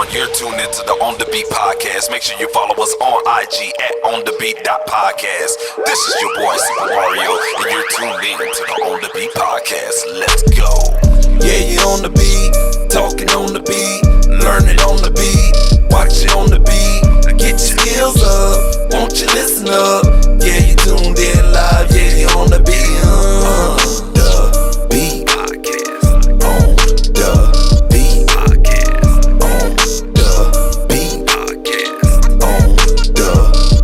on? You're tuned into the On The Beat podcast. Make sure you follow us on IG at onthebeat.podcast. This is your boy Supa Mario, and you're tuned in to the On The Beat podcast. Let's go. Yeah, you on the beat, talking on the beat, learning on the beat, watching on the beat. Get your skills up, won't you listen up? Yeah, you tuned in live, yeah, you on the beat. The beat podcast. On the beat podcast. On the beat podcast. On the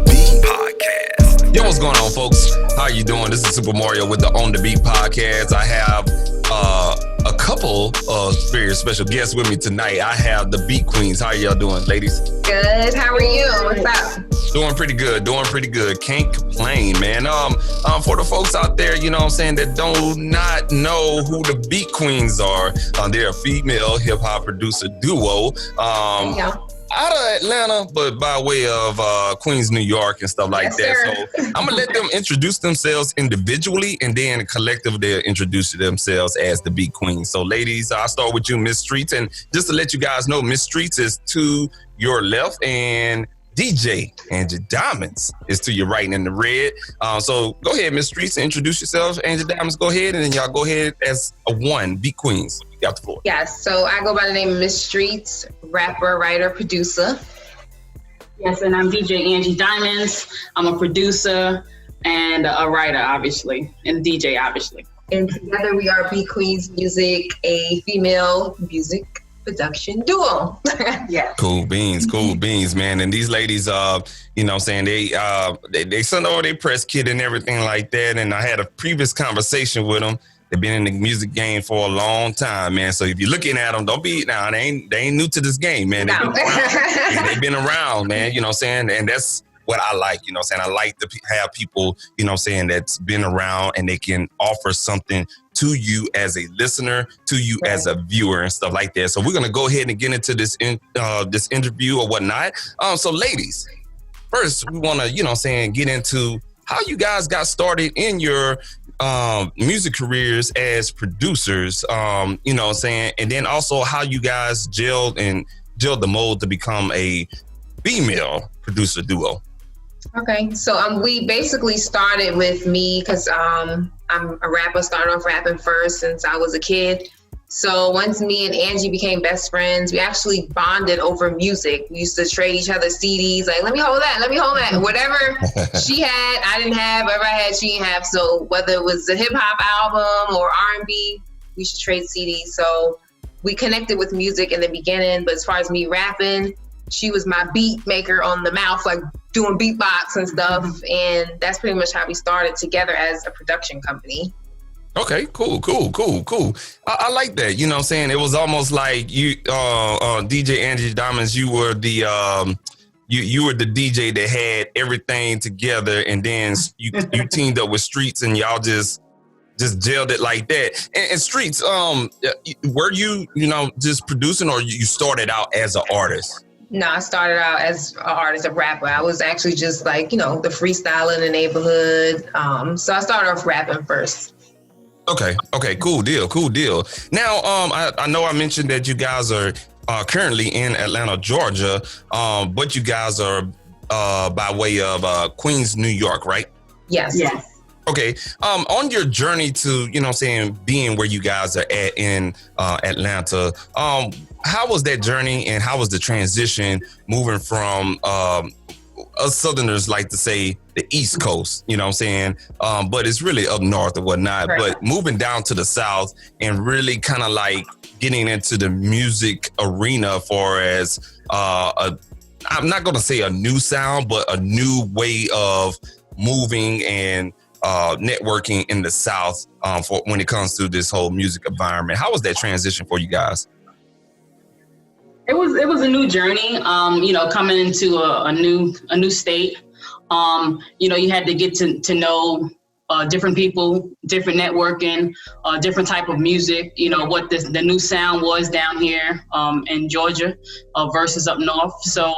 beat podcast. Yo, what's going on, folks? How you doing? This is Supa Mario with the On The Beat podcast. I have a couple of very special guests with me tonight. I have the Beat Queenz. How y'all doing, ladies? Good. How are you? What's up? Doing pretty good. Can't complain, man. For the folks out there, you know what I'm saying, that do not know who the Beat Queenz are, they're a female hip-hop producer duo. Out of Atlanta, but by way of Queens, New York and stuff like that. Sir. So I'm going to let them introduce themselves individually, and then collectively they'll introduce themselves as the Beat Queenz. So ladies, I'll start with you, Miss Streets. And just to let you guys know, Miss Streets is to your left, and DJ Angie Diamonds is to your right and in the red. So go ahead, Miss Streets, introduce yourselves. Angie Diamonds, go ahead, and then y'all go ahead as a one, Beat Queenz. You got the floor. Yes, so I go by the name of Miss Streets, rapper, writer, producer. Yes, and I'm DJ Angie Diamonds. I'm a producer and a writer, obviously, and a DJ, obviously. And together we are Beat Queenz Music, a female music production duo. Yeah. Cool beans, man. And these ladies, you know what I'm saying, they sent over their press kit and everything like that. And I had a previous conversation with them. They've been in the music game for a long time, man. So if you're looking at them, don't be now. They ain't new to this game, man. They've been around, man. You know what I'm saying? And that's what I like. You know what I'm saying? I like to have people, you know what I'm saying, that's been around and they can offer something to you as a listener, to you as a viewer and stuff like that. So we're gonna go ahead and get into this this interview or whatnot. So ladies, first we wanna, you know what I'm saying, get into how you guys got started in your music careers as producers, you know what I'm saying, and then also how you guys gelled the mold to become a female producer duo. Okay, so we basically started with me because I'm a rapper, started off rapping first since I was a kid. So once me and Angie became best friends, we actually bonded over music. We used to trade each other CDs, like, let me hold that. Whatever she had, I didn't have, whatever I had, she didn't have. So whether it was a hip-hop album or R&B, we should trade CDs. So we connected with music in the beginning, but as far as me rapping, she was my beat maker on the mouth, like doing beatbox and stuff. And that's pretty much how we started together as a production company. Okay, cool. I like that. You know what I'm saying? It was almost like you, DJ Angie Diamonds, you were the you were the DJ that had everything together, and then you teamed up with Streets and y'all just gelled it like that. And Streets, were you just producing, or you started out as an artist? No, I started out as an artist, a rapper. I was actually just like, the freestyle in the neighborhood. So I started off rapping first. Okay, cool deal. Now, I know I mentioned that you guys are currently in Atlanta, Georgia, but you guys are by way of Queens, New York, right? Yes. Okay, on your journey to, you know what I'm saying, being where you guys are at in Atlanta, how was that journey and how was the transition moving from, us Southerners like to say the East Coast, you know what I'm saying? But it's really up north or whatnot, right. But moving down to the South and really kind of like getting into the music arena for as, I'm not going to say a new sound, but a new way of moving and networking in the South for when it comes to this whole music environment. How was that transition for you guys? It was a new journey, coming into a new state. You had to get to know different people, different networking, different type of music, what the new sound was down here in Georgia versus up north. So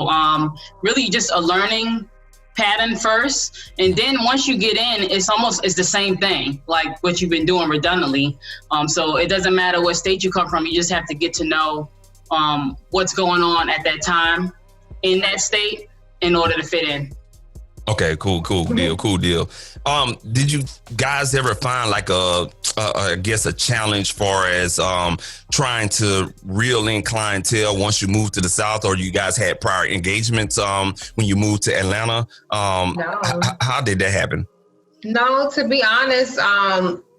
really just a learning pattern first, and then once you get in, it's the same thing, like what you've been doing redundantly. So it doesn't matter what state you come from, you just have to get to know what's going on at that time in that state in order to fit in. Okay, cool deal. Did you guys ever find like I guess a challenge far as trying to reel in clientele once you moved to the South, or you guys had prior engagements when you moved to Atlanta? No. How did that happen? No, to be honest,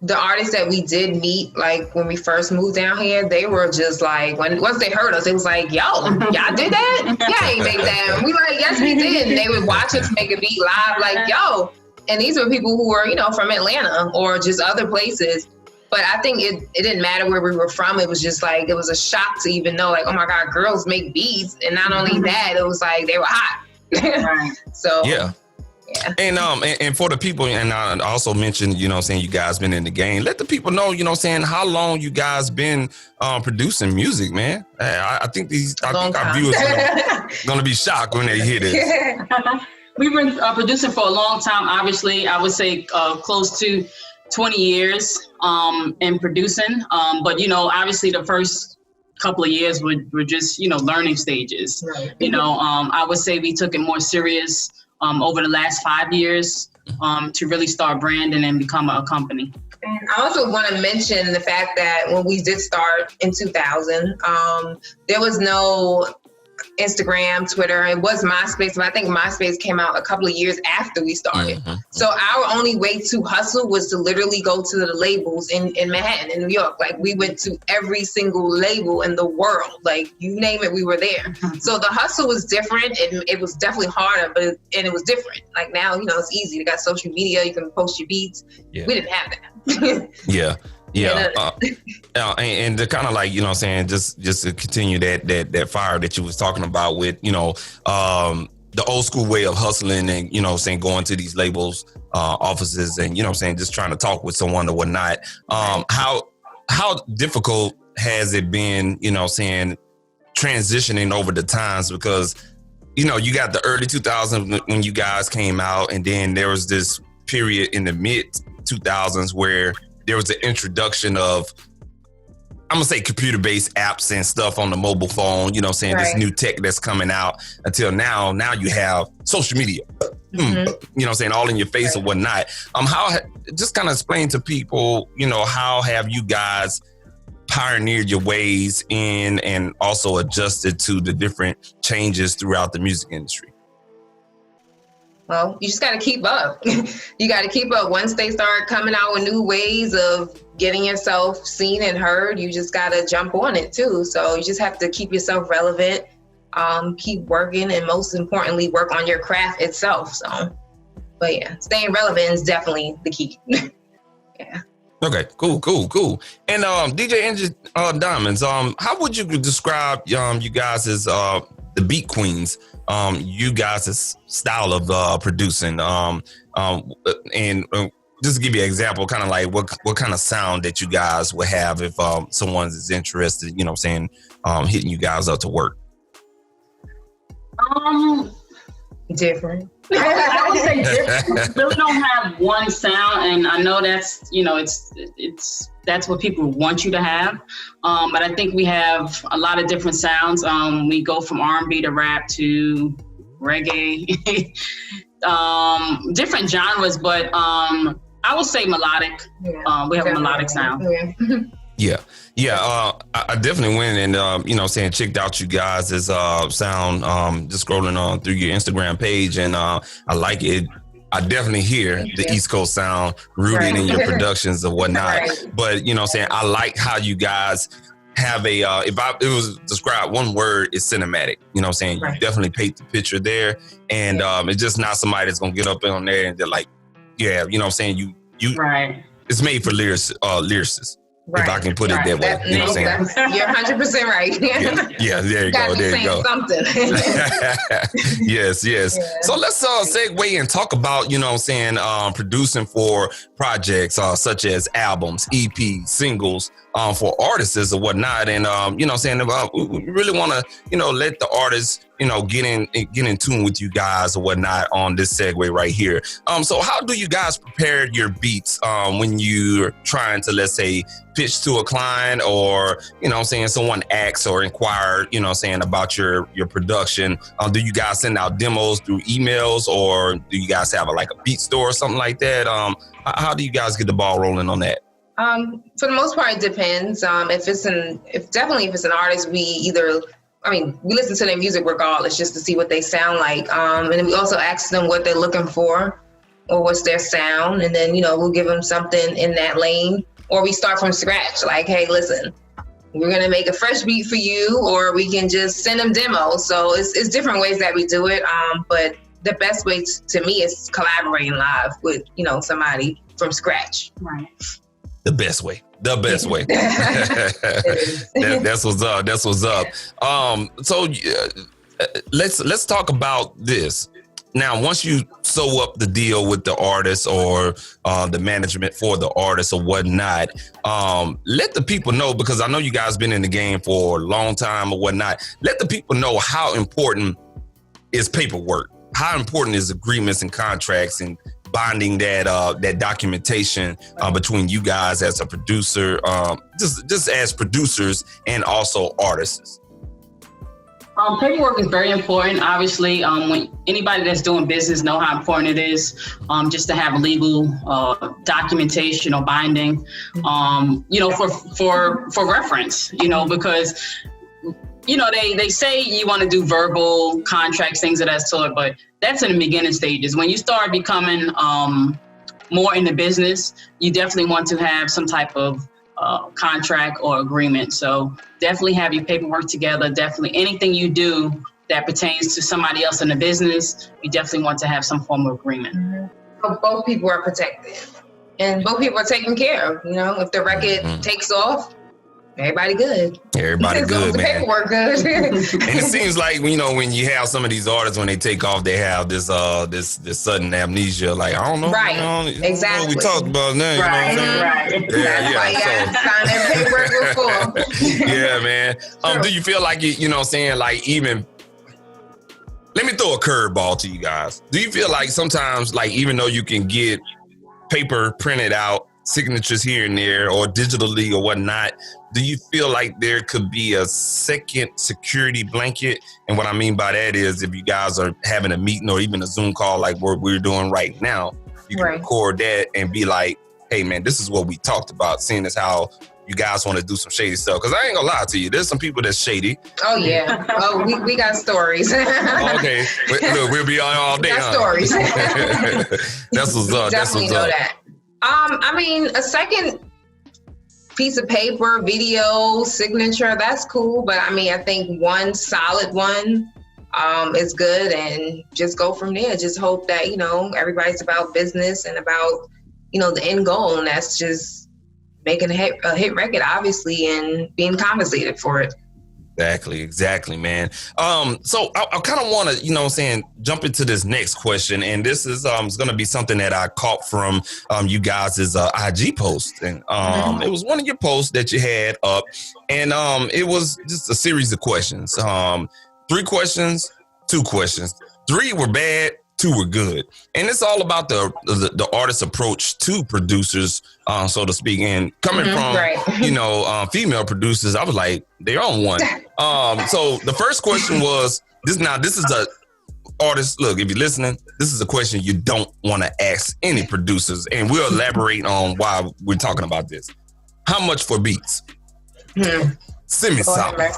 the artists that we did meet, like when we first moved down here, they were just like, once they heard us, it was like, yo, y'all did that? Yeah, ain't make that. And we like, yes, we did. And they would watch us make a beat live, like, yo. And these were people who were, from Atlanta or just other places. But I think it didn't matter where we were from. It was just like, it was a shock to even know, like, oh my God, girls make beats. And not only that, it was like, they were hot. Right. So. Yeah. Yeah. And for the people, and I also mentioned, you guys been in the game. Let the people know, how long you guys been producing music, man. I think our viewers are gonna be shocked when they hear this. Yeah. We've been producing for a long time. Obviously, I would say close to 20 years in producing. But obviously the first couple of years were just learning stages. Right. I would say we took it more serious over the last 5 years to really start branding and become a company. And I also want to mention the fact that when we did start in 2000, there was no Instagram, Twitter. It was MySpace, but I think MySpace came out a couple of years after we started. Mm-hmm. So our only way to hustle was to literally go to the labels in Manhattan, in New York. Like we went to every single label in the world. Like you name it, we were there. Mm-hmm. So the hustle was different. It was definitely harder, but it was different. Like now, it's easy. You got social media. You can post your beats. Yeah. We didn't have that. Yeah. Yeah, and to kind of like, just to continue that fire that you was talking about with, the old school way of hustling and, going to these labels, offices and, just trying to talk with someone or whatnot. How difficult has it been, transitioning over the times? Because, you got the early 2000s when you guys came out, and then there was this period in the mid 2000s where there was the introduction of, I'm gonna say, computer-based apps and stuff on the mobile phone, right. This new tech that's coming out until now. Now you have social media, all in your face or whatnot. Just kind of explain to people, how have you guys pioneered your ways in and also adjusted to the different changes throughout the music industry? Well, you just got to keep up. You got to keep up. Once they start coming out with new ways of getting yourself seen and heard, you just got to jump on it too. So you just have to keep yourself relevant, keep working, and most importantly, work on your craft itself. So, but yeah, staying relevant is definitely the key. Yeah. Okay, cool. And DJ Angie Diamonds, how would you describe you guys as the Beat Queens? You guys' style of producing, and just to give you an example, kind of like what kind of sound that you guys would have if someone is interested, hitting you guys up to work. Different. I would say different. We really don't have one sound, and I know that's that's what people want you to have. But I think we have a lot of different sounds. We go from R&B to rap to reggae, different genres. But I would say melodic. Yeah, we have a melodic sound. Yeah. I definitely went and checked out you guys' sound. Just scrolling on through your Instagram page, and I like it. I definitely hear the East Coast sound rooted in your productions and whatnot. Right. But I like how you guys have a. If it was described one word, it's cinematic. You definitely paint the picture there, and it's just not somebody that's gonna get up on there and they're like, you. Right. It's made for lyricists. Right. If I can put it that way, you're 100% right. Yeah, there you go. There you go. Something. Yes. Yeah. So let's segue and talk about, producing for projects such as albums, EPs, singles. for artists or whatnot. And, you know, saying we really want to, you know, let the artists, you know, get in tune with you guys or whatnot on this segue right here. So how do you guys prepare your beats when you're trying to, let's say, pitch to a client, or, you know, saying someone asks or inquire, you know, saying about your production? Do you guys send out demos through emails, or do you guys have a beat store or something like that? How do you guys get the ball rolling on that? For the most part, it depends. If it's an artist, we listen to their music regardless, just to see what they sound like. And then we also ask them what they're looking for or what's their sound. And then, you know, we'll give them something in that lane, or we start from scratch. Like, hey, listen, we're going to make a fresh beat for you, or we can just send them demos. So it's different ways that we do it. But the best way to me is collaborating live with, you know, somebody from scratch. Right. The best way. That's what's up. So let's talk about this. Now, once you sew up the deal with the artist or the management for the artist or whatnot, let the people know, because I know you guys been in the game for a long time or whatnot. Let the people know how important is paperwork, how important is agreements and contracts and bonding that documentation between you guys as a producer, just as producers and also artists. Paperwork is very important. Obviously, when anybody that's doing business know how important it is, just to have legal documentation or binding, you know, for reference, you know, because, you know, they say you want to do verbal contracts, things of that sort, but that's in the beginning stages. When you start becoming more in the business, you definitely want to have some type of contract or agreement. So definitely have your paperwork together. Definitely anything you do that pertains to somebody else in the business, you definitely want to have some form of agreement. Mm-hmm. So both people are protected and both people are taken care of. You know, if the record takes off, everybody good. Everybody good, the man. paperwork good. And it seems like, you know, when you have some of these artists, when they take off, they have this sudden amnesia. Like, I don't know. Right. Exactly. We talked about that. Right. You know what I'm saying? Right. That's why you gotta sign that paperwork before. Yeah, man. Do you feel like you know what I'm saying, like, even, let me throw a curveball to you guys. Do you feel like sometimes, like, even though you can get paper printed out, signatures here and there, or digitally or whatnot, do you feel like there could be a second security blanket? And what I mean by that is, if you guys are having a meeting or even a Zoom call like what we're doing right now, you can record that and be like, hey man, this is what we talked about, seeing as how you guys want to do some shady stuff. Because I ain't gonna lie to you, there's some people that's shady. Oh yeah. Oh, we got stories. Okay. Look, we'll be on all day. We got stories. That's what's up. Definitely know that. I mean, a second piece of paper, video, signature, that's cool. But I mean, I think one solid one is good, and just go from there. Just hope that, you know, everybody's about business and about, you know, the end goal, and that's just making a hit record, obviously, and being compensated for it. Exactly, man. So I kind of want to, you know what I'm saying, jump into this next question. And this is going to be something that I caught from you guys' IG post. And it was one of your posts that you had up. And it was just a series of questions. 3 questions, 2 questions. 3 were bad, 2 were good. And it's all about the artist's approach to producers, so to speak. And coming from, you know, female producers, I was like, they're on one. So the first question was, this is a artist. Look, if you're listening, this is a question you don't want to ask any producers. And we'll elaborate on why we're talking about this. How much for beats? Send me something.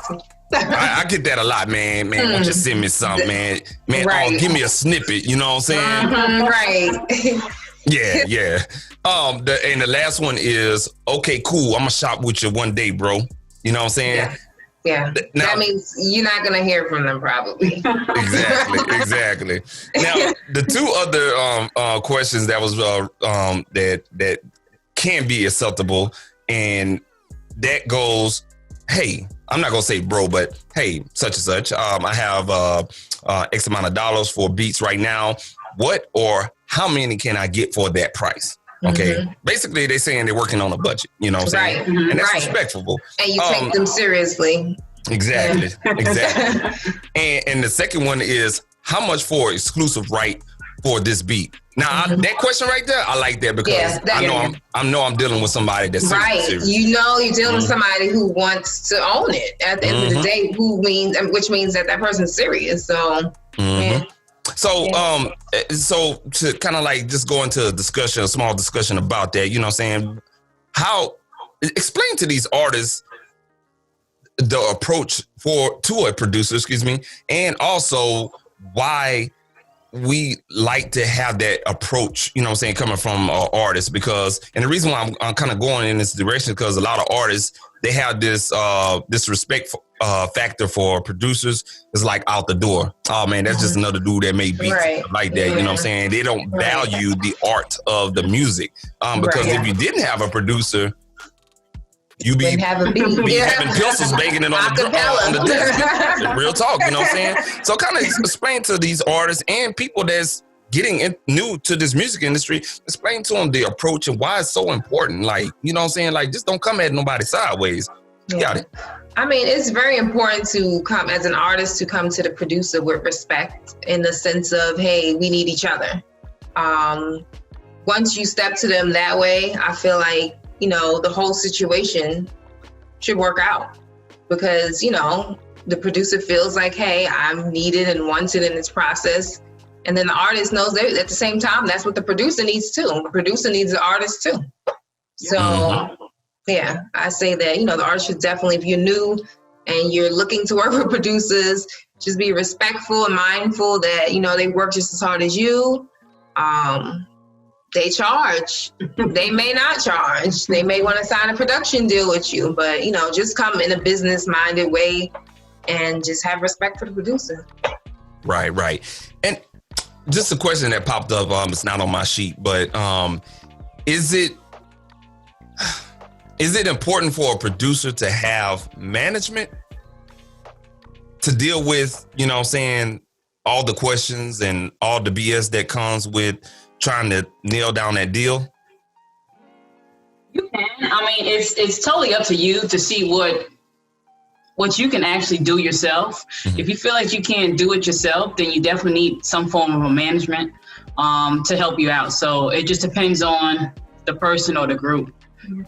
I get that a lot, man. Why don't you send me something, man? Oh, give me a snippet. You know what I'm saying? Right. Yeah. And the last one is, okay, cool. I'm gonna shop with you one day, bro. You know what I'm saying? Yeah. Now, that means you're not gonna hear from them, probably. Exactly. Now, the 2 other questions that was that can be acceptable, and that goes, hey, I'm not gonna say bro, but hey, such and such. I have X amount of dollars for beats right now. What or how many can I get for that price? Okay. Basically, they're saying they're working on a budget, you know what I'm saying? Right. And that's Right. respectful. And you take them seriously. Exactly. Exactly. And the second one is how much for exclusive right for this beat? Now, that question right there, I like that because I know I'm dealing with somebody that's serious. You know, you're dealing with somebody who wants to own it at the end of the day, which means that person's serious. So, So to kind of like just go into a small discussion about that, you know what I'm saying? Explain to these artists the approach to a producer, and also why we like to have that approach, you know what I'm saying, coming from artists, and the reason why I'm kind of going in this direction is because a lot of artists, they have this respect factor for producers. It's like out the door. Oh man, that's just another dude that made beats like that. You know what I'm saying? They don't value the art of the music. Because if you didn't have a producer, you'd be having pencils banging it on the desk. Real talk, you know what I'm saying? So kind of explain to these artists and people that's getting new to this music industry, explain to them the approach and why it's so important. Like, you know what I'm saying? Like, just don't come at nobody sideways. You got it. I mean, it's very important to come as an artist to come to the producer with respect in the sense of, hey, we need each other. Once you step to them that way, I feel like, you know, the whole situation should work out because, you know, the producer feels like, hey, I'm needed and wanted in this process. And then the artist knows that at the same time, that's what the producer needs too. The producer needs the artist too. So, yeah, I say that, you know, the artist should definitely, if you're new and you're looking to work with producers, just be respectful and mindful that, you know, they work just as hard as you. They charge. They may not charge. They may want to sign a production deal with you, but, you know, just come in a business-minded way and just have respect for the producer. Right. And just a question that popped up, it's not on my sheet, but is it important for a producer to have management to deal with, you know what I'm saying, all the questions and all the BS that comes with trying to nail down that deal? You can. I mean, it's totally up to you to see what you can actually do yourself. If you feel like you can't do it yourself, then you definitely need some form of a management to help you out. So it just depends on the person or the group.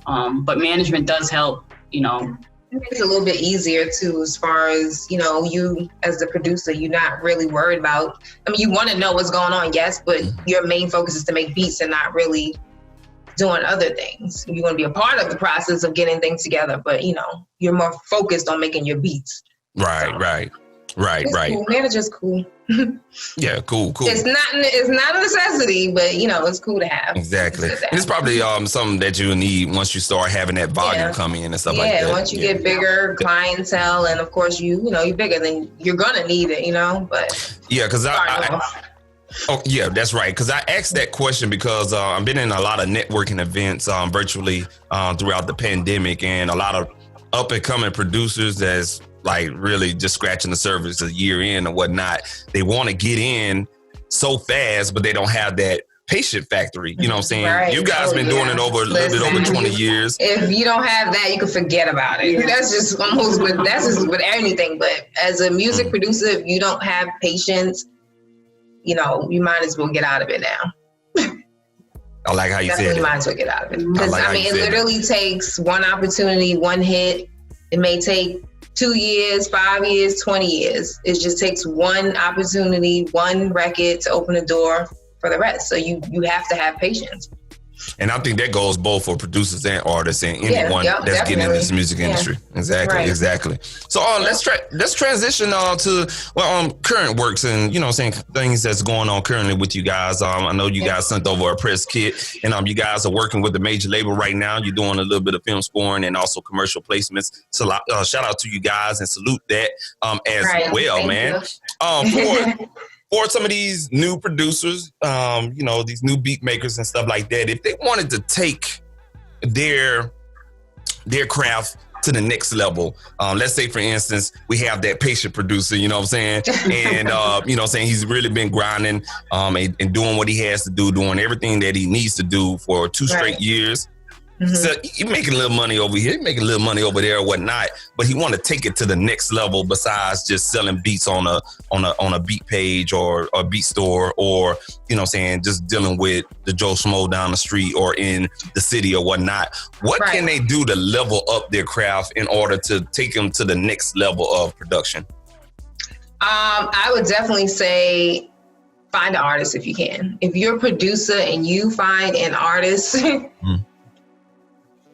But management does help, you know. It makes it a little bit easier too, as far as, you know, you as the producer, you're not really worried about, I mean, you want to know what's going on, yes, but your main focus is to make beats and not really doing other things. You want to be a part of the process of getting things together, but, you know, you're more focused on making your beats. Right. Cool. Manager's cool. Yeah, cool. It's not a necessity, but, you know, it's cool to have. Exactly. And it's probably something that you need once you start having that volume come in and stuff like that. Yeah, once you get bigger clientele, and of course you know, you're bigger, then you're gonna need it, you know. But yeah, because yeah, that's right. Because I asked that question because I've been in a lot of networking events virtually throughout the pandemic, and a lot of up and coming producers that's like really just scratching the surface a year in or whatnot. They want to get in so fast, but they don't have that patient factory. You know what I'm saying? Right. You guys been doing it over a little bit over 20 years. If you don't have that, you can forget about it. That's just with anything. But as a music producer, if you don't have patience, you know, you might as well get out of it now. I like how you said it. You might as well get out of it. Because I mean, it literally takes one opportunity, one hit. It may take 2 years, 5 years, 20 years. It just takes one opportunity, one record to open the door for the rest. So you have to have patience. And I think that goes both for producers and artists and anyone that's definitely getting in this music industry. Exactly. So let's transition to current works and, you know, saying things that's going on currently with you guys. I know you guys sent over a press kit, and you guys are working with a major label right now. You're doing a little bit of film scoring and also commercial placements. So shout out to you guys and salute that as well, man. For some of these new producers, you know, these new beat makers and stuff like that, if they wanted to take their craft to the next level. Let's say, for instance, we have that patient producer, you know what I'm saying? And, you know what I'm saying? He's really been grinding and doing what he has to do, doing everything that he needs to do for 2 straight years. So you're making a little money over here, making a little money over there or whatnot, but he want to take it to the next level besides just selling beats on a beat page or a beat store, or, you know what I'm saying, just dealing with the Joe Schmo down the street or in the city or whatnot. What can they do to level up their craft in order to take them to the next level of production? I would definitely say find an artist if you can. If you're a producer and you find an artist,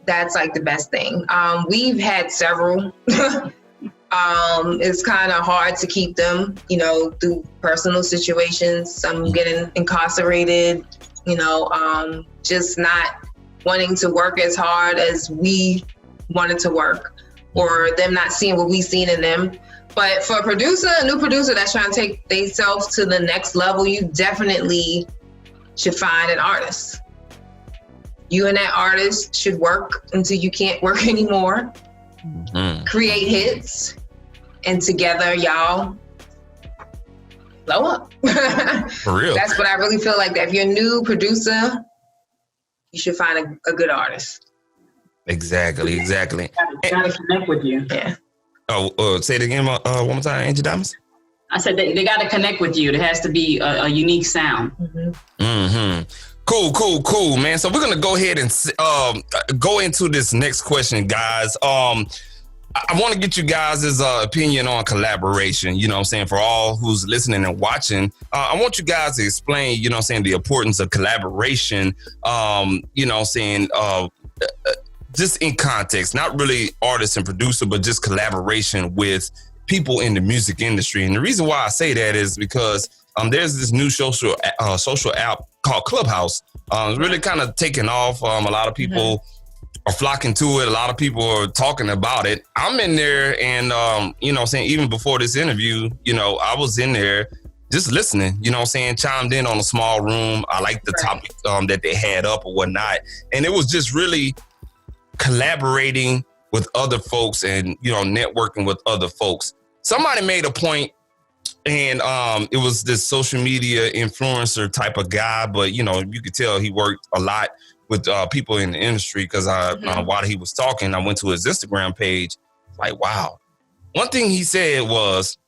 that's like the best thing. We've had several. It's kind of hard to keep them, you know, through personal situations. Some getting incarcerated, you know, just not wanting to work as hard as we wanted to work, or them not seeing what we seen in them. But for a new producer that's trying to take themselves to the next level, you definitely should find an artist. You and that artist should work until you can't work anymore. Create hits, and together y'all blow up. For real. That's what I really feel like. That if you're a new producer, you should find a good artist. Exactly. Gotta connect with you. Yeah. Say it again one more time, Angie Diamonds. I said they got to connect with you. There has to be a unique sound. Cool, man. So we're going to go ahead and go into this next question, guys. I want to get you guys' opinion on collaboration, you know what I'm saying, for all who's listening and watching. I want you guys to explain, you know what I'm saying, the importance of collaboration, you know what I'm saying, just in context, not really artist and producer, but just collaboration with people in the music industry. And the reason why I say that is because there's this new social app called Clubhouse. It's really kind of taken off. A lot of people are flocking to it. A lot of people are talking about it. I'm in there, and you know what I'm saying, even before this interview, you know, I was in there just listening, you know what I'm saying, chimed in on a small room. I liked the topic that they had up or whatnot. And it was just really collaborating with other folks and, you know, networking with other folks. Somebody made a point, and it was this social media influencer type of guy, but, you know, you could tell he worked a lot with people in the industry, because while he was talking, I went to his Instagram page. Like, wow. One thing he said was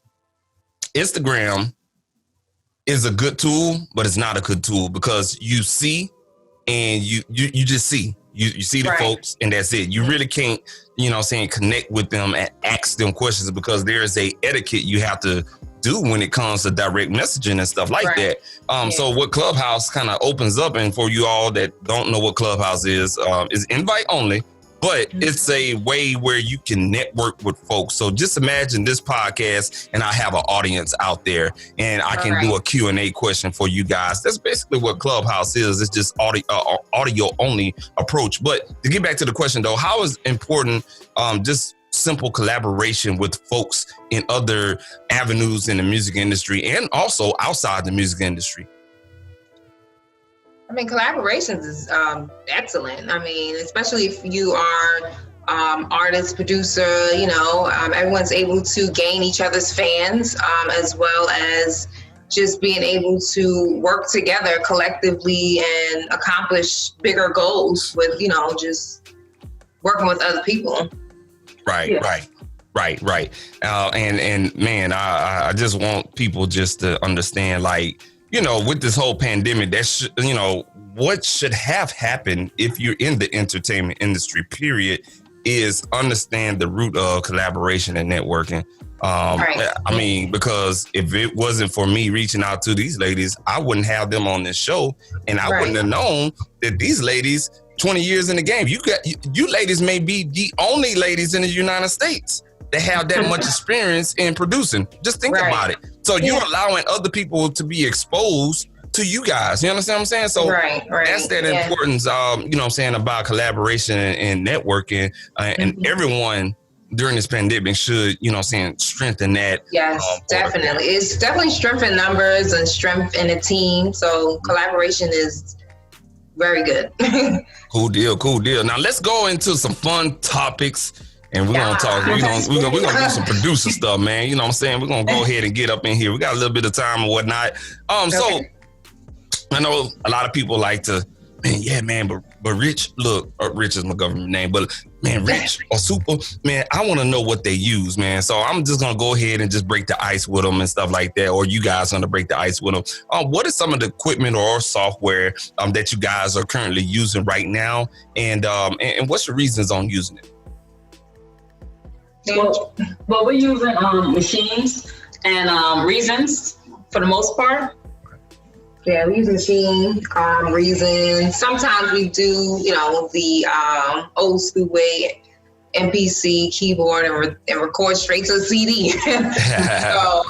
Instagram is a good tool, but it's not a good tool, because you see and you just see. You see the folks, and that's it. You really can't, you know what I'm saying, connect with them and ask them questions, because there is a etiquette you have to do when it comes to direct messaging and stuff like that. So what Clubhouse kind of opens up, and for you all that don't know what Clubhouse is invite only, but it's a way where you can network with folks. So just imagine this podcast, and I have an audience out there, and I can do a Q&A question for you guys. That's basically what Clubhouse is. It's just audio only approach. But to get back to the question though, how is important just simple collaboration with folks in other avenues in the music industry and also outside the music industry? I mean, collaborations is excellent. I mean, especially if you are artist, producer, you know, everyone's able to gain each other's fans, as well as just being able to work together collectively and accomplish bigger goals with, you know, just working with other people. Right. And man, I just want people just to understand, like, you know, with this whole pandemic, you know, what should have happened if you're in the entertainment industry, period, is understand the root of collaboration and networking. I mean, because if it wasn't for me reaching out to these ladies, I wouldn't have them on this show, and I wouldn't have known that these ladies, 20 years in the game, you ladies may be the only ladies in the United States that have that much experience in producing. Just think about it. So you're allowing other people to be exposed to you guys. You understand what I'm saying? So that's that importance, you know what I'm saying, about collaboration and networking, and everyone during this pandemic should, you know what I'm saying, strengthen that. Yes, definitely. It's definitely strength in numbers and strength in a team. So collaboration is very good. Cool deal. Now let's go into some fun topics. and we're gonna talk. We're gonna do some producer stuff, man. You know what I'm saying? We're gonna go ahead and get up in here. We got a little bit of time and whatnot. So I know a lot of people like to, man, yeah, man, but Rich, look, Rich is my government name, but man, Rich or Supa, man, I want to know what they use, man. So I'm just gonna go ahead and just break the ice with them and stuff like that, or you guys gonna break the ice with them. What is some of the equipment or software that you guys are currently using right now, and what's the reasons on using it? Well, we're using machines and reasons for the most part. Yeah, we use machine, Reason. Sometimes we do, the old school way, MPC keyboard and record straight to the CD. So,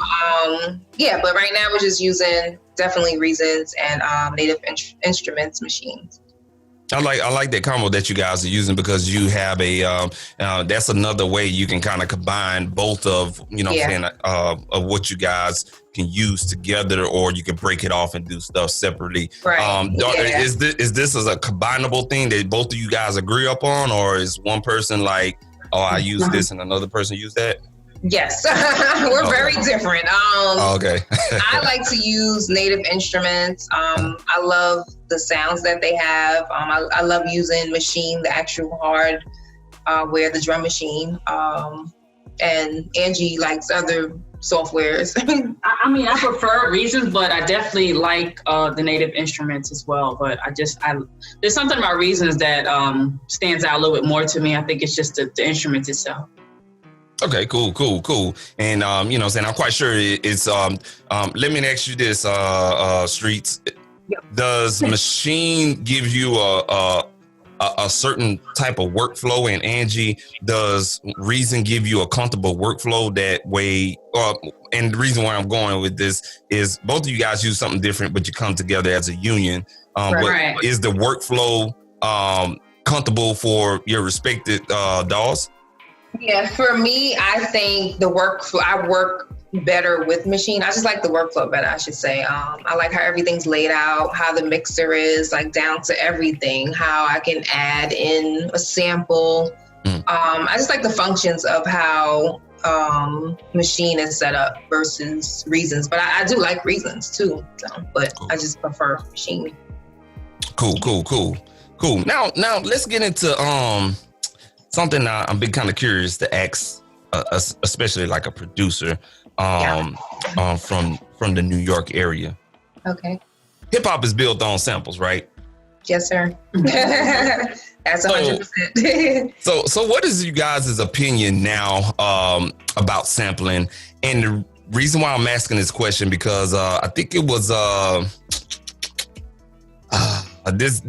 but right now we're just using definitely Reasons and Native Instruments machines. I like that combo that you guys are using, because you have a that's another way you can kind of combine both of of what you guys can use together, or you can break it off and do stuff separately. Right. Is this as a combinable thing that both of you guys agree upon, or is one person like, oh, I use this and another person use that? Yes, we're very different. Okay. I like to use Native Instruments. I love the sounds that they have. I love using Machine, the actual hardware, the drum machine. And Angie likes other softwares. I prefer Reasons, but I definitely like the Native Instruments as well. But there's something about Reasons that stands out a little bit more to me. I think it's just the instrument itself. Okay, cool. And I'm quite sure it's let me ask you this, Streets. Yep. Does Machine give you a certain type of workflow, and Angie, does Reason give you a comfortable workflow that way? And the reason why I'm going with this is both of you guys use something different, but you come together as a union. Right. But is the workflow comfortable for your respected DAWs? Yeah, for me, I think I work better with Machine. I just like the workflow better, I should say. I like how everything's laid out, how the mixer is, like down to everything, how I can add in a sample. I just like the functions of how Machine is set up versus Reasons. But I do like Reasons too, but cool. I just prefer Machine. Cool. Now let's get into something I'm been kind of curious to ask, especially like a producer from the New York area. Okay. Hip hop is built on samples, right? Yes, sir. That's 100%. So what is you guys' opinion now about sampling? And the reason why I'm asking this question, because I think it was there's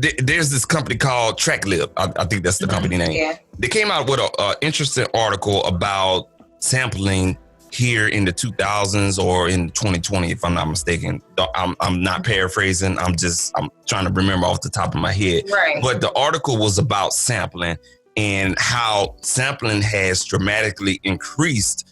this company called TrackLib. I think that's the company name. Yeah. They came out with an interesting article about sampling here in the 2000s or in 2020, if I'm not mistaken. I'm not paraphrasing. I'm trying to remember off the top of my head. Right. But the article was about sampling and how sampling has dramatically increased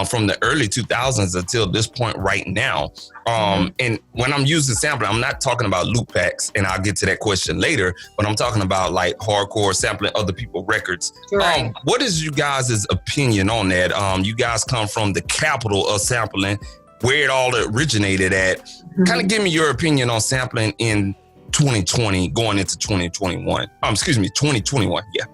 from the early 2000s until this point right now. And when I'm using sampling, I'm not talking about loop packs, and I'll get to that question later, but I'm talking about like hardcore sampling other people's records. Right. What is you guys' opinion on that? You guys come from the capital of sampling, where it all originated at. Kind of give me your opinion on sampling in 2020 going into 2021. 2021, yeah.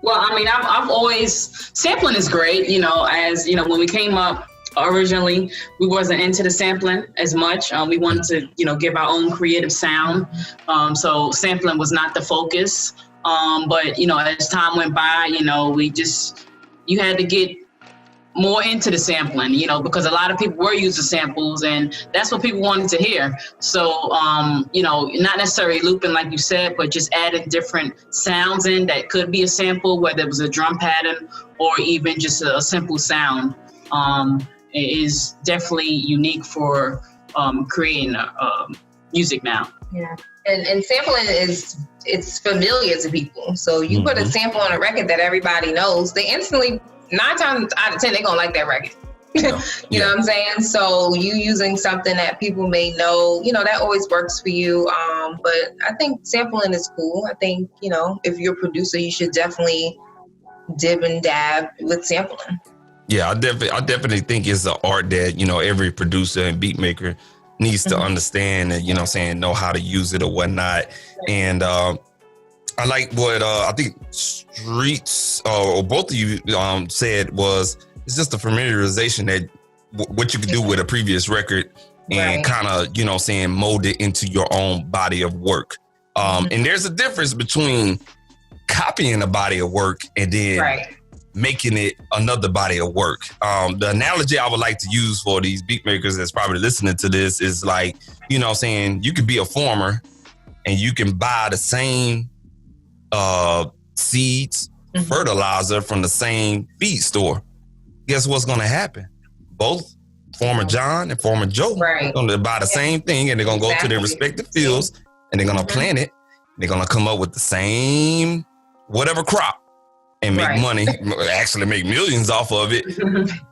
Well, I mean, I've always, sampling is great, when we came up originally, we wasn't into the sampling as much. We wanted to, give our own creative sound. So sampling was not the focus. But, as time went by, you had to get more into the sampling, because a lot of people were using samples, and that's what people wanted to hear. So, not necessarily looping like you said, but just adding different sounds in that could be a sample, whether it was a drum pattern or even just a simple sound, is definitely unique for creating music now. Yeah, and sampling it's familiar to people. So you put a sample on a record that everybody knows, they instantly, 9 times out of 10, they're gonna like that record. You know what I'm saying? So you using something that people may know, that always works for you. But I think sampling is cool. I think, if you're a producer, you should definitely dib and dab with sampling. Yeah, I definitely think it's an art that, every producer and beat maker needs to understand and, know how to use it or whatnot. And I like what I think Streets or both of you said was, it's just a familiarization that what you can do with a previous record and kind of, mold it into your own body of work. And there's a difference between copying a body of work and then making it another body of work. The analogy I would like to use for these beat makers that's probably listening to this is like, you could be a farmer and you can buy the same seeds, fertilizer from the same feed store. Guess what's going to happen? Both Farmer John and Farmer Joe are going to buy the same thing, and they're going to go to their respective fields and they're going to plant it. They're going to come up with the same whatever crop and make money, actually make millions off of it.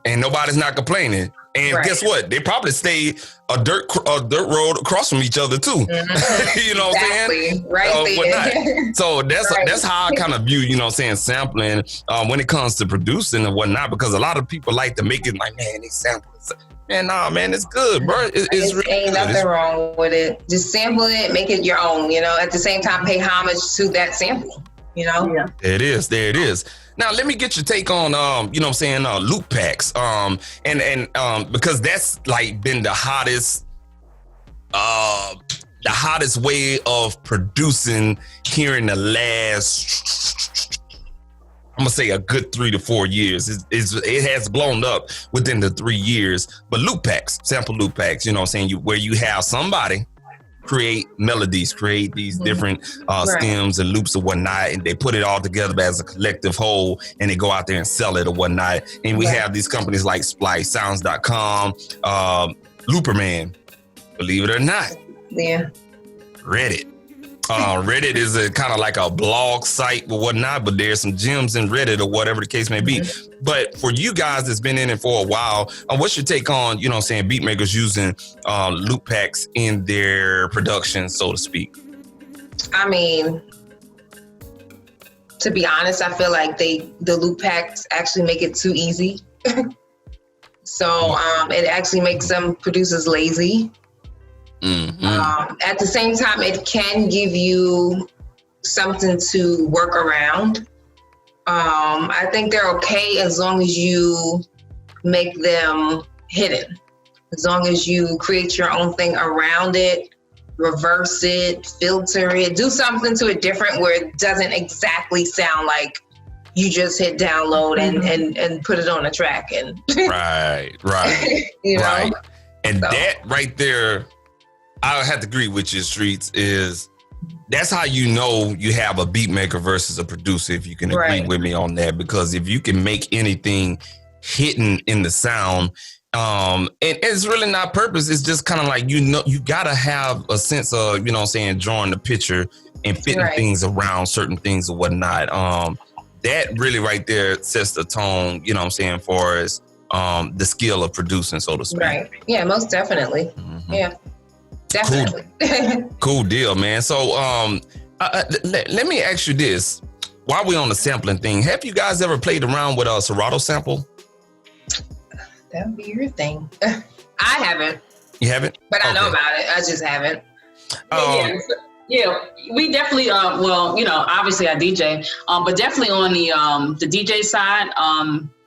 And nobody's not complaining. And guess what? They probably stay a dirt road across from each other too. You know what I'm saying? Right. So that's how I kind of view, sampling when it comes to producing and whatnot, because a lot of people like to make it like, man, they sample it. Man, nah, man, it's good, bro. It's really ain't good. Nothing wrong with it. Just sample it, make it your own, At the same time, pay homage to that sample, Yeah. There it is. Now, let me get your take on, loop packs. And because that's like been the hottest way of producing here in the last, I'm gonna say a good 3 to 4 years. It has blown up within the 3 years. But loop packs, sample loop packs, where you have somebody create melodies, create these different stems and loops or whatnot, and they put it all together as a collective whole, and they go out there and sell it or whatnot. And we have these companies like Splice, Sounds.com, Looperman, believe it or not. Yeah. Reddit. Reddit is a kind of like a blog site or whatnot, but there's some gems in Reddit or whatever the case may be. But for you guys that's been in it for a while, what's your take on, beat makers using loop packs in their production, so to speak? I mean, to be honest, I feel like the loop packs actually make it too easy. So it actually makes some producers lazy. At the same time, it can give you something to work around. I think they're okay as long as you make them hidden. As long as you create your own thing around it, reverse it, filter it, do something to it different where it doesn't exactly sound like you just hit download and put it on a track. And right. Right. And that right there, I have to agree with you, Streets, is that's how you know you have a beat maker versus a producer, if you can agree with me on that. Because if you can make anything hidden in the sound, and it's really not purpose, it's just kind of like, you gotta have a sense of, drawing the picture and fitting things around certain things or whatnot. That really right there sets the tone, for as the skill of producing, so to speak. Right. Yeah, most definitely. Yeah. Definitely. Cool deal, man. So let me ask you this. While we're on the sampling thing, have you guys ever played around with a Serato sample? That would be your thing. I haven't. You haven't? But I know about it. I just haven't. Yeah, we definitely, obviously I DJ, but definitely on the DJ side,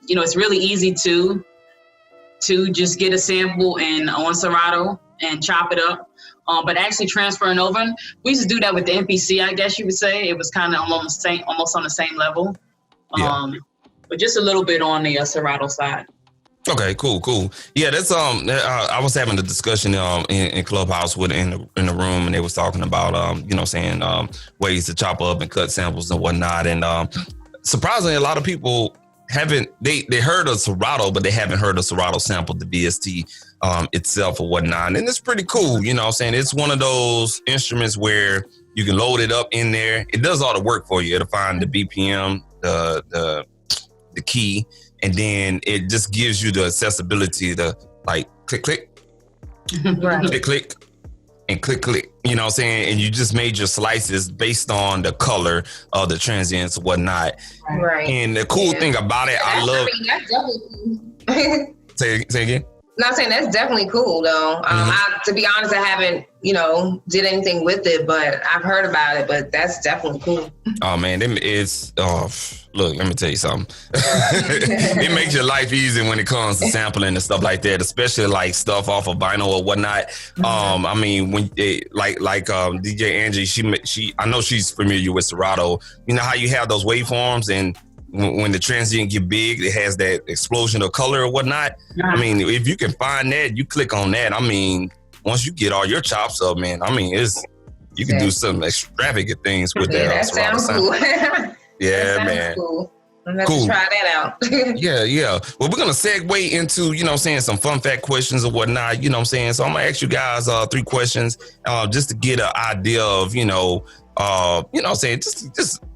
it's really easy to just get a sample on Serato and chop it up. But actually transferring over, we used to do that with the MPC, I guess you would say. It was kind of almost on the same level. But just a little bit on the Serato side. Okay, cool. Yeah, that's I was having a discussion in Clubhouse in the room, and they was talking about ways to chop up and cut samples and whatnot. And surprisingly, a lot of people they heard of Serato, but they haven't heard of Serato sample, the VST itself or whatnot. And it's pretty cool, it's one of those instruments where you can load it up in there. It does all the work for you. It'll find the BPM, the key, and then it just gives you the accessibility to like click, click, click, click, and click, you know what I'm saying? And you just made your slices based on the color of the transients and whatnot. Right. And the cool thing about it, I love. That's definitely cool. Say again? Not saying that's definitely cool though. To be honest, I haven't, did anything with it, but I've heard about it. But that's definitely cool. Oh man, look, let me tell you something. It makes your life easy when it comes to sampling and stuff like that, especially like stuff off of vinyl or whatnot. I mean, when DJ Angie, she I know she's familiar with Serato. You know how you have those waveforms and when the transient get big, it has that explosion of color or whatnot. I mean, if you can find that, you click on that. I mean, once you get all your chops up, man, I mean, you can do some extravagant things with that. That sounds cool. Yeah, that man. Cool. I'm going to try that out. Yeah. Well, we're going to segue into, some fun fact questions or whatnot, So I'm going to ask you guys 3 questions just to get an idea of,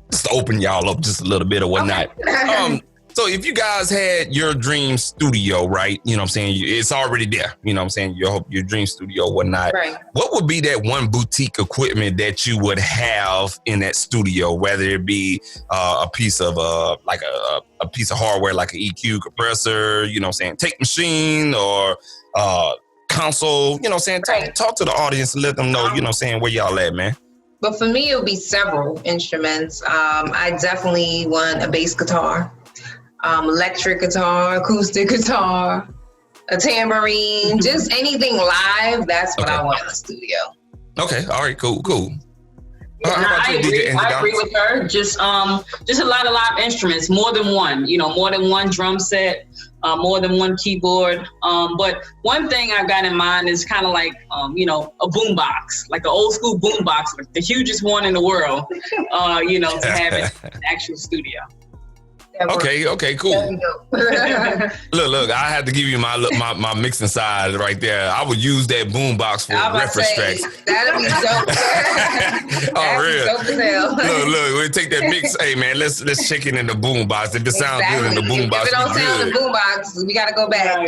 just to open y'all up just a little bit or whatnot. Okay. So if you guys had your dream studio, right? It's already there. Your dream studio, whatnot. Right. What would be that one boutique equipment that you would have in that studio? Whether it be a piece of a piece of hardware like an EQ compressor, tape machine or console. Talk to the audience and let them know. Where y'all at, man. But for me, it would be several instruments. I definitely want a bass guitar. Electric guitar, acoustic guitar, a tambourine, just anything live. That's what I want in the studio. Okay. All right. Cool. I agree with her. Just a lot of live instruments, more than one. More than one drum set, more than one keyboard. But one thing I got in mind is kind of like a boom box, like an old school boom box, like the hugest one in the world. To have it in the actual studio. Okay, cool. Look, I had to give you my mixing side right there. I would use that boom box for reference tracks. That'd be dope. Oh, real. Dope as hell. Look, we take that mix. Hey, man, let's check it in the boom box. If it sounds good in the boom box, if it don't sound in the boom box, we gotta go back.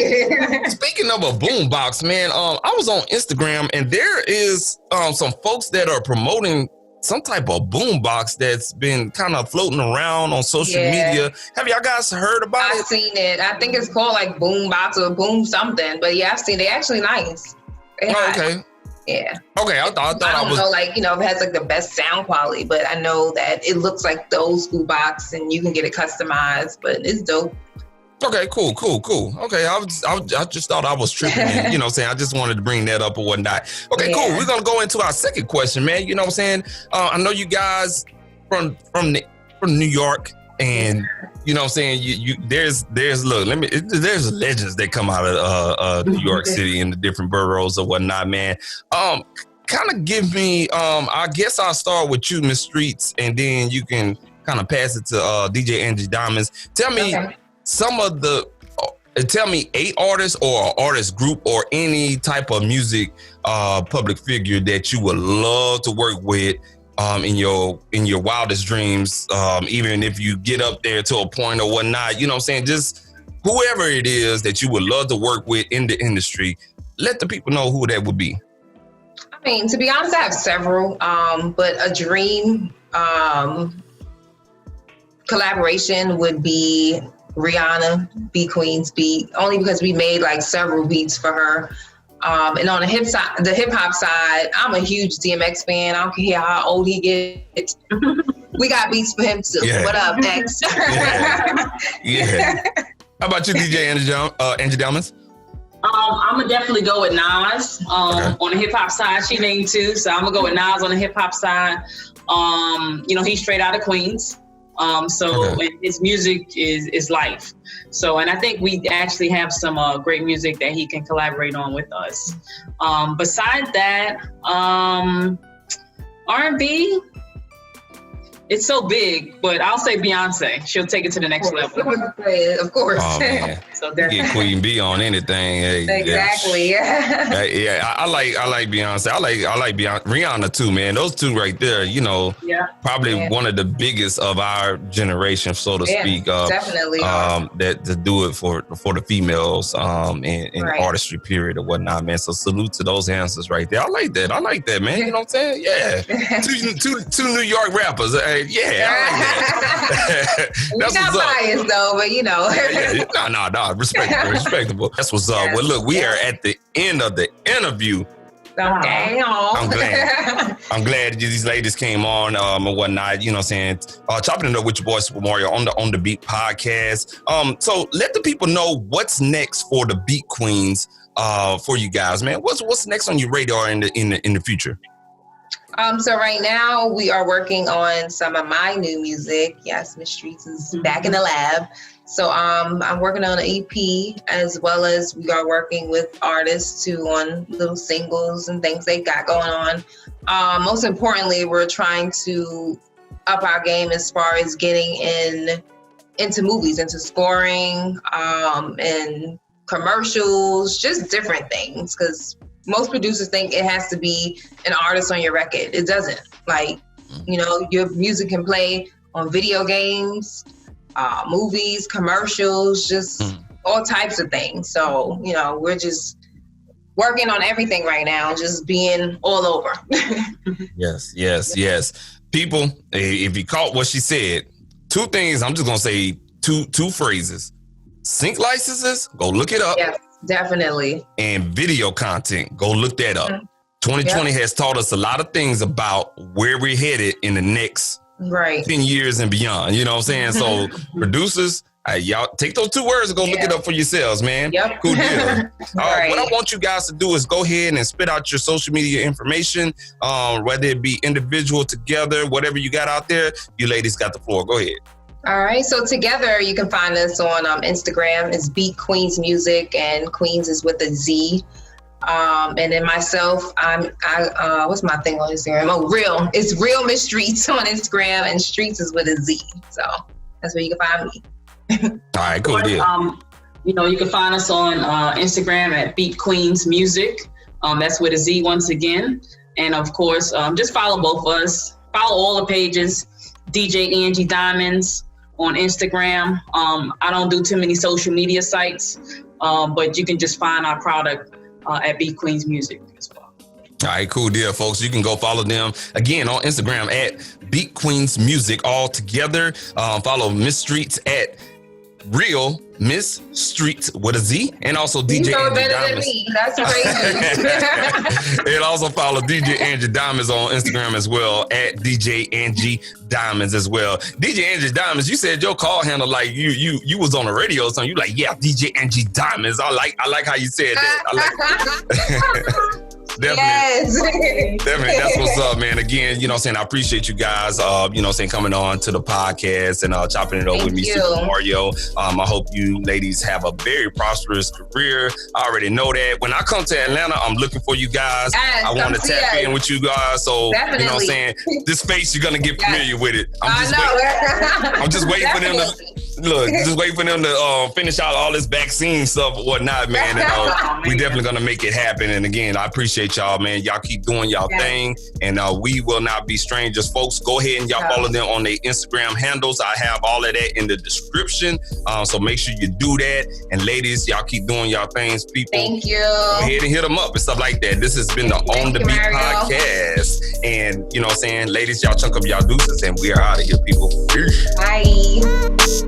Speaking of a boom box, man, I was on Instagram and there is some folks that are promoting some type of boom box that's been kind of floating around on social media. Have y'all guys heard about it? I've seen it. I think it's called like boom box or boom something. But yeah, I've seen it. They're actually nice. Okay. Yeah. Okay, I thought I don't know, if it has like the best sound quality, but I know that it looks like the old school box and you can get it customized, but it's dope. Okay, cool. Okay, I just thought I was tripping. I just wanted to bring that up or whatnot. Okay, cool. We're gonna go into our second question, man. I know you guys from New York, and there's legends that come out of New York City in the different boroughs or whatnot, man. Kind of give me. I guess I'll start with you, Miss Streets, and then you can kind of pass it to DJ Angie Diamonds. Tell me. Okay. Tell me 8 artists or an artist group or any type of music public figure that you would love to work with in your wildest dreams, even if you get up there to a point or whatnot, just whoever it is that you would love to work with in the industry, let the people know who that would be. I mean, to be honest, I have several, but a dream collaboration would be Rihanna, be Queenz beat, only because we made like several beats for her. And on the hip hop side, I'm a huge DMX fan. I don't care how old he gets. We got beats for him too. Yeah. What up, X? Yeah. How about you, DJ Angie Diamonds? I'm gonna definitely go with Nas. On the hip hop side, she named 2, so I'm gonna go with Nas on the hip hop side. He's straight out of Queens. His music is life. So, and I think we actually have some great music that he can collaborate on with us. Besides that, R&B, it's so big, but I'll say Beyonce. She'll take it to the next level. Of course. Oh, man. So definitely. Get Queen B on anything. Hey, Exactly. Yeah, yeah. I like Beyonce. I like Beyonce. Rihanna too, man. Those two right there, you know, probably one of the biggest of our generation, so to speak. Definitely. That to do it for the females in artistry period or whatnot, man. So salute to those answers right there. I like that, man. You know what I'm saying? Yeah. two New York rappers. Yeah, I like that. That's not biased though, but you know. No, respectable. That's what's up. Well, look, we are at the end of the interview. Damn. I'm glad these ladies came on and whatnot. You know what I'm saying? Chopping it up with your boy Supa Mario on the Beat podcast. So let the people know what's next for the Beat Queens for you guys, man. What's next on your radar in the future? So right now we are working on some of my new music. Yes, Miss Streets is back in the lab. So I'm working on an EP, as well as we are working with artists too on little singles and things they got going on. Most importantly, we're trying to up our game as far as getting into movies, into scoring, and commercials, just different things. Because most producers think it has to be an artist on your record. It doesn't. Like, you know, your music can play on video games, movies, commercials, just all types of things. So, you know, we're just working on everything right now, just being all over. Yes. People, if you caught what she said, two things, I'm just going to say two phrases. Sync licenses, go look it up. Yes, definitely. And video content, go look that up. 2020 has taught us a lot of things about where we're headed in the next 10 years and beyond. You know what I'm saying? So producers, y'all take those two words and go look it up for yourselves, man. Yep. Cool deal. What I want you guys to do is go ahead and spit out your social media information, whether it be individual, together, whatever you got out there. You ladies got the floor. Go ahead. All right. So together you can find us on Instagram. It's Beat Queenz Music, and Queenz is with a Z. And then myself, what's my thing on Instagram? Oh, it's Real Miss Streets on Instagram, and Streets is with a Z. So that's where you can find me. All right, cool deal. You know, you can find us on Instagram at Beat Queenz Music. That's with a Z once again. And of course, just follow both of us. Follow all the pages. DJ Angie Diamonds on Instagram. I don't do too many social media sites, but you can just find our product at Beat Queenz Music as well. All right, cool deal, folks. You can go follow them again on Instagram at Beat Queenz Music all together. Follow Miss Streets at Real Miss Streets with a Z, and also DJ Angie Diamonds. That's crazy. And also follow DJ Angie Diamonds on Instagram as well at DJ Angie Diamonds as well. DJ Angie Diamonds, you said your call handle like you was on the radio or something. You like, yeah, DJ Angie Diamonds. I like how you said that. I like Definitely. That's what's up, man. Again, you know what I'm saying, I appreciate you guys, you know what I'm saying, coming on to the podcast and chopping it up with me, Supa Mario. I hope you ladies have a very prosperous career. I already know that. When I come to Atlanta, I'm looking for you guys. I want to tap in with you guys. So, you know what I'm saying, this space, you're going to get familiar with it. I'm just waiting for them to finish out all this vaccine stuff and whatnot, man. And we definitely going to make it happen. And again, I appreciate y'all, man. Y'all keep doing y'all thing, and we will not be strangers, folks. Go ahead and y'all follow them on their Instagram handles. I have all of that in the description, so make sure you do that. And ladies, y'all keep doing y'all things, people. Thank you. Go ahead and hit them up and stuff like that. This has been the On The Beat podcast, and you know what I'm saying, ladies, y'all chunk up y'all deuces, and we are out of here, people. Peace. Bye.